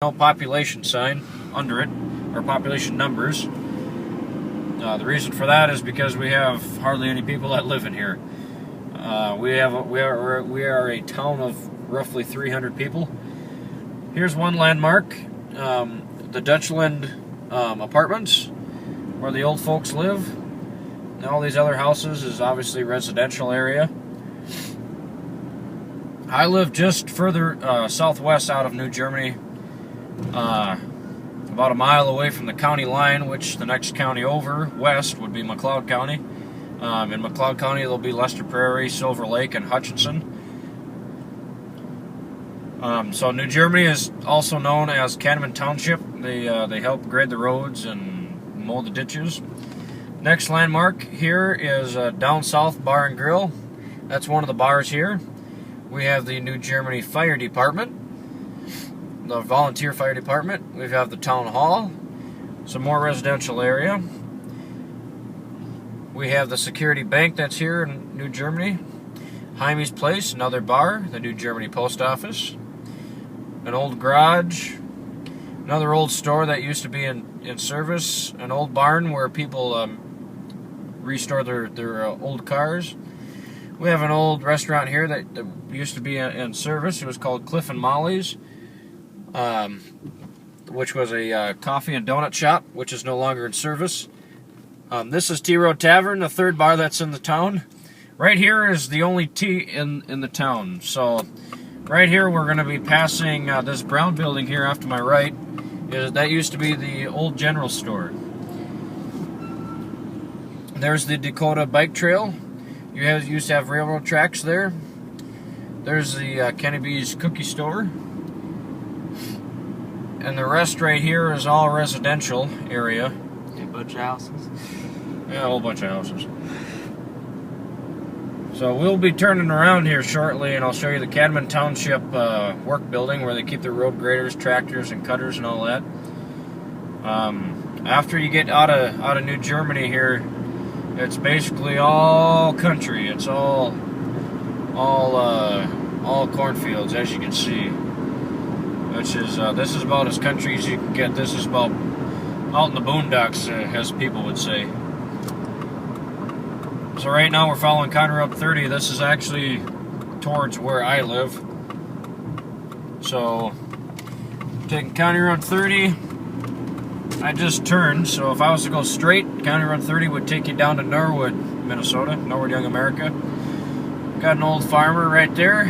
no population sign under it, or population numbers. The reason for that is because we have hardly any people that live in here. We are a town of roughly 300 people. Here's one landmark, the Dutchland apartments, where the old folks live. And all these other houses is obviously residential area. I live just further southwest out of New Germany, about a mile away from the county line, which the next county over, west, would be McLeod County. In McLeod County, there'll be Lester Prairie, Silver Lake, and Hutchinson. So New Germany is also known as Kahneman Township. They help grade the roads and mow the ditches. Next landmark here is Down South Bar and Grill. That's one of the bars here. We have the New Germany Fire Department, the volunteer fire department. We have the town hall, some more residential area. We have the Security Bank that's here in New Germany. Jaime's Place, another bar, the New Germany Post Office. An old garage, another old store that used to be in service, an old barn where people restore their old cars. We have an old restaurant here that used to be in service. It was called Cliff and Molly's, which was a coffee and donut shop, which is no longer in service. This is Tea Road Tavern, the third bar that's in the town. Right here is the only tea in the town. So right here we're going to be passing this brown building here off to my right. That used to be the old general store. There's the Dakota Bike Trail. You used to have railroad tracks there. There's the Kennedy's Cookie Store. And the rest right here is all residential area. A bunch of houses. Yeah, a whole bunch of houses. So we'll be turning around here shortly, and I'll show you the Kahneman Township work building where they keep their road graders, tractors, and cutters and all that. After you get out of New Germany here, it's basically all country. It's all cornfields, as you can see. Which is this is about as country as you can get. This is about out in the boondocks, as people would say. So right now we're following County Road 30. This is actually towards where I live. So taking County Road 30. I just turned, so if I was to go straight, County Road 30 would take you down to Norwood, Minnesota, Norwood, Young America. Got an old farmer right there.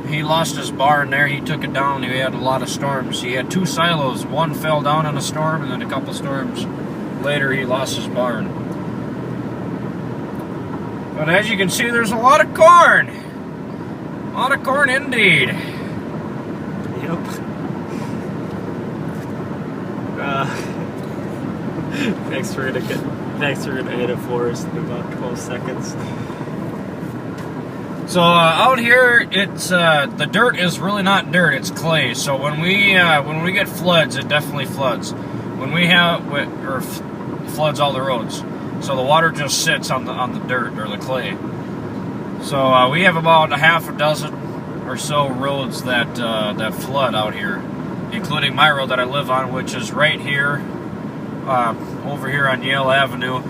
He lost his barn there. He took it down. He had a lot of storms. He had 2 silos. One fell down in a storm, and then a couple storms later he lost his barn. But as you can see, there's a lot of corn. A lot of corn indeed. Yep. Thanks for gonna hit it for us in about 12 seconds. So out here, it's the dirt is really not dirt; it's clay. So when we get floods, it definitely floods. When we have floods all the roads, so the water just sits on the dirt or the clay. So we have about a half a dozen or so roads that flood out here, including my road that I live on, which is right here, over here on Yale Avenue,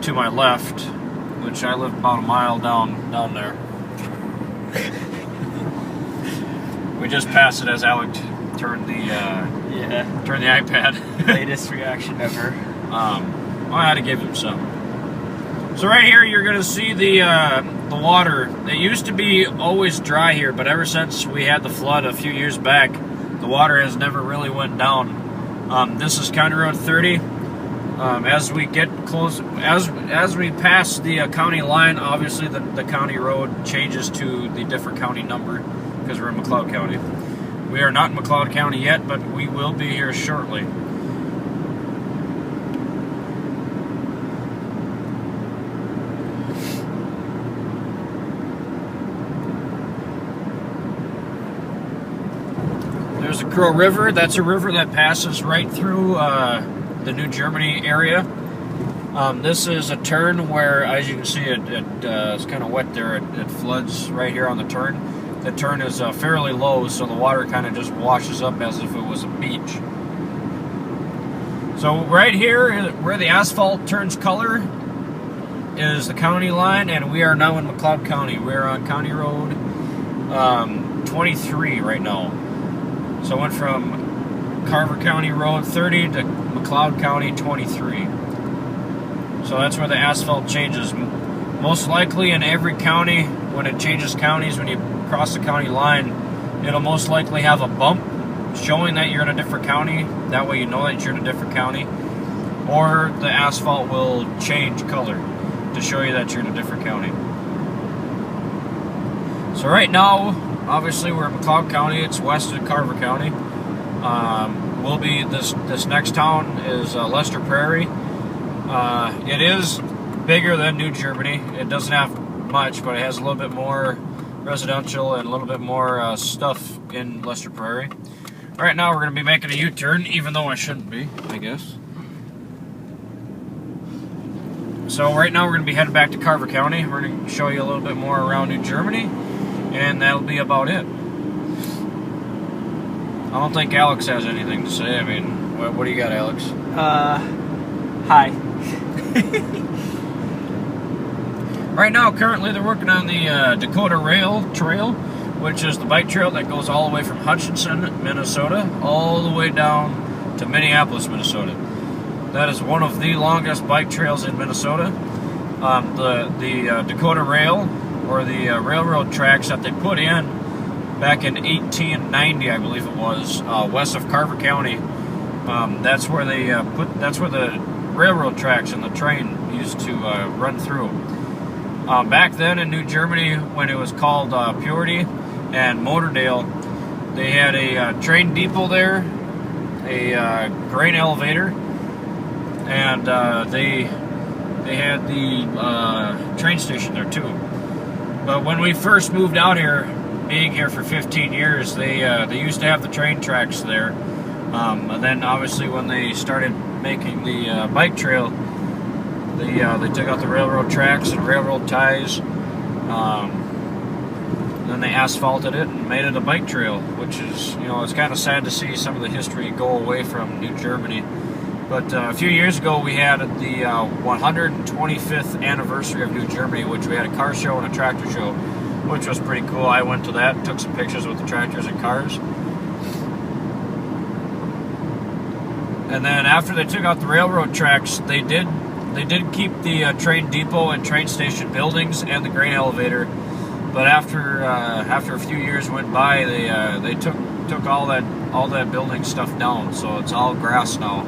to my left, which I live about a mile down there. We just passed it as Alec turned the iPad. Latest reaction ever. I had to give him some. So right here, you're going to see the water. It used to be always dry here, but ever since we had the flood a few years back, the water has never really went down. This is County Road 30. As we get close, as we pass the county line, obviously the county road changes to the different county number because we're in McLeod County. We are not in McLeod County yet, but we will be here shortly. There's the Crow River. That's a river that passes right through the New Germany area. This is a turn where, as you can see, it's kind of wet there. It floods right here on the turn. the turn is fairly low, so the water kind of just washes up as if it was a beach. So right here, where the asphalt turns color, is the county line, and we are now in McLeod County. We're on County Road 23 right now. So I went from Carver County Road 30 to McLeod County 23. So that's where the asphalt changes. Most likely in every county, when it changes counties, when you cross the county line, it'll most likely have a bump showing that you're in a different county. That way you know that you're in a different county. Or the asphalt will change color to show you that you're in a different county. So right now, obviously we're in McLeod County. It's west of Carver County. We'll be this next town is Lester Prairie. It is bigger than New Germany. It doesn't have much, but it has a little bit more residential and a little bit more stuff in Lester Prairie. Right now we're going to be making a U-turn, even though I shouldn't be, I guess. So right now we're going to be heading back to Carver County. We're going to show you a little bit more around New Germany, and that'll be about it. I don't think Alex has anything to say. I mean, what do you got, Alex? Hi. Right now, currently, they're working on the Dakota Rail Trail, which is the bike trail that goes all the way from Hutchinson, Minnesota, all the way down to Minneapolis, Minnesota. That is one of the longest bike trails in Minnesota. The Dakota Rail, or the railroad tracks that they put in back in 1890, I believe it was, west of Carver County. That's where they that's where the railroad tracks and the train used to run through. Back then in New Germany, when it was called Purity and Motordale, they had a train depot there, a grain elevator, and they had the train station there too. But when we first moved out here, being here for 15 years, they used to have the train tracks there. And then obviously when they started making the bike trail, they took out the railroad tracks and railroad ties. Then they asphalted it and made it a bike trail, which is, it's kind of sad to see some of the history go away from New Germany. But a few years ago, we had the 125th anniversary of New Germany, which we had a car show and a tractor show, which was pretty cool. I went to that, took some pictures with the tractors and cars. And then after they took out the railroad tracks, they did keep the train depot and train station buildings and the grain elevator. But after a few years went by, they took all that building stuff down, so it's all grass now,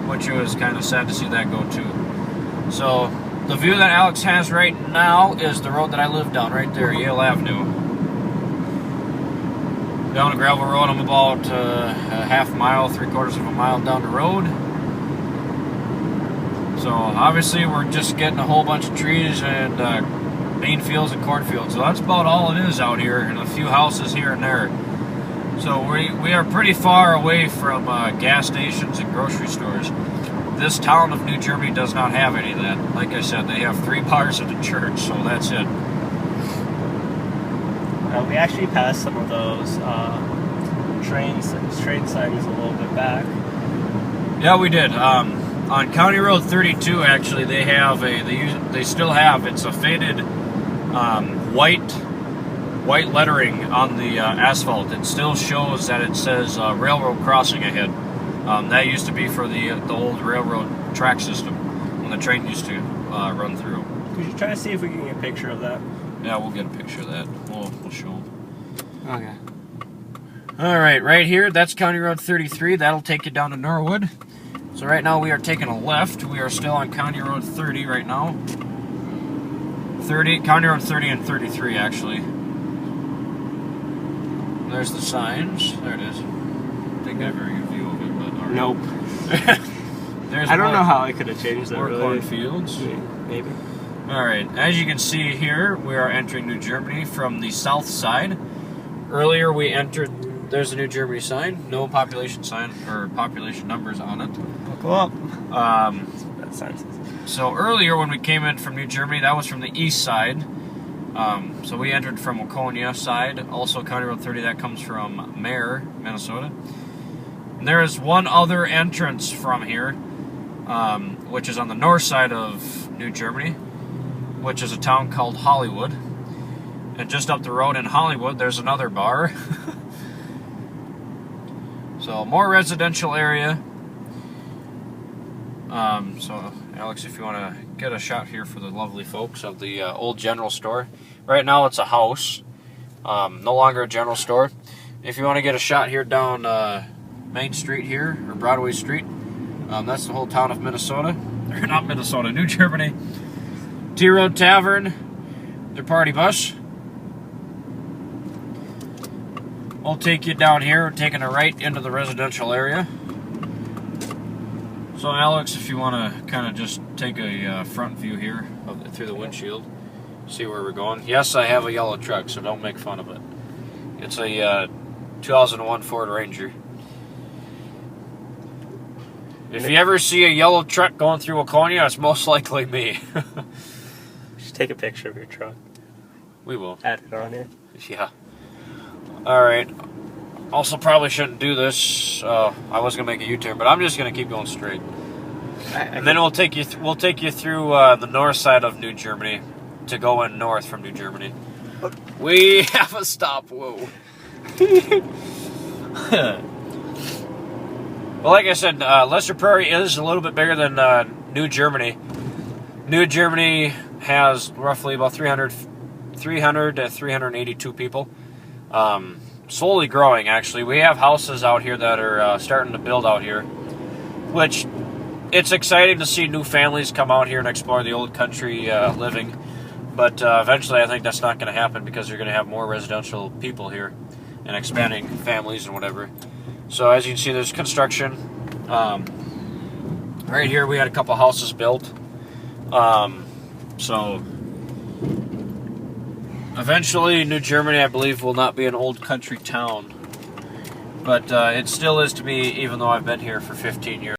which was kind of sad to see that go too. So the view that Alex has right now is the road that I live down right there, Yale Avenue. Down a gravel road, I'm about a half mile, 3/4 of a mile down the road. So obviously we're just getting a whole bunch of trees and bean fields and cornfields. So that's about all it is out here, and a few houses here and there. So we are pretty far away from gas stations and grocery stores. This town of New Germany does not have any of that. Like I said, they have 3 bars and a church, so that's it. We actually passed some of those train signs a little bit back. Yeah, we did. On County Road 32, actually, they have they still have, it's a faded white lettering on the asphalt. It still shows that it says railroad crossing ahead. That used to be for the old railroad track system when the train used to run through. Could you try to see if we can get a picture of that? Yeah, we'll get a picture of that. We'll show them. Okay. All right, right here, that's County Road 33. That'll take you down to Norwood. So right now we are taking a left. We are still on County Road 30 right now. County Road 30 and 33 actually. There's the signs. There it is. I think I have a very good view of it, but alright. Nope. There's I don't know how I could have changed that. More really. cornfields. Maybe. Alright, as you can see here, we are entering New Germany from the south side. Earlier we entered, there's a New Germany sign, no population sign or population numbers on it. Go up. So earlier when we came in from New Germany, that was from the east side. So we entered from Waconia side. Also, County Road 30, that comes from Mare, Minnesota. And there is one other entrance from here, which is on the north side of New Germany, which is a town called Hollywood. And just up the road in Hollywood, there's another bar. So, more residential area. So, Alex, if you want to get a shot here for the lovely folks of the old general store. Right now it's a house, no longer a general store. If you want to get a shot here down Main Street here, or Broadway Street, that's the whole town of Minnesota. Or not Minnesota, New Germany. T-Road Tavern, their party bus. We'll take you down here. We're taking a right into the residential area. So Alex, if you want to kind of just take a front view here through the windshield, see where we're going. Yes, I have a yellow truck, so don't make fun of it. It's a 2001 Ford Ranger. If you ever see a yellow truck going through Waconia, it's most likely me. Just take a picture of your truck. We will. Add it on here. Yeah. Alright. Also, probably shouldn't do this. I was gonna make a U-turn, but I'm just gonna keep going straight. And then we'll take you through the north side of New Germany to go in north from New Germany. We have a stop. Whoa. Well, like I said, Lester Prairie is a little bit bigger than New Germany. New Germany has roughly about 300 to 382 people. Slowly growing, actually. We have houses out here that are starting to build out here, which it's exciting to see new families come out here and explore the old country living. But eventually I think that's not going to happen because you're going to have more residential people here and expanding families and whatever. So as you can see, there's construction. Right here we had a couple houses built. So eventually New Germany, I believe, will not be an old country town. But it still is to me, even though I've been here for 15 years.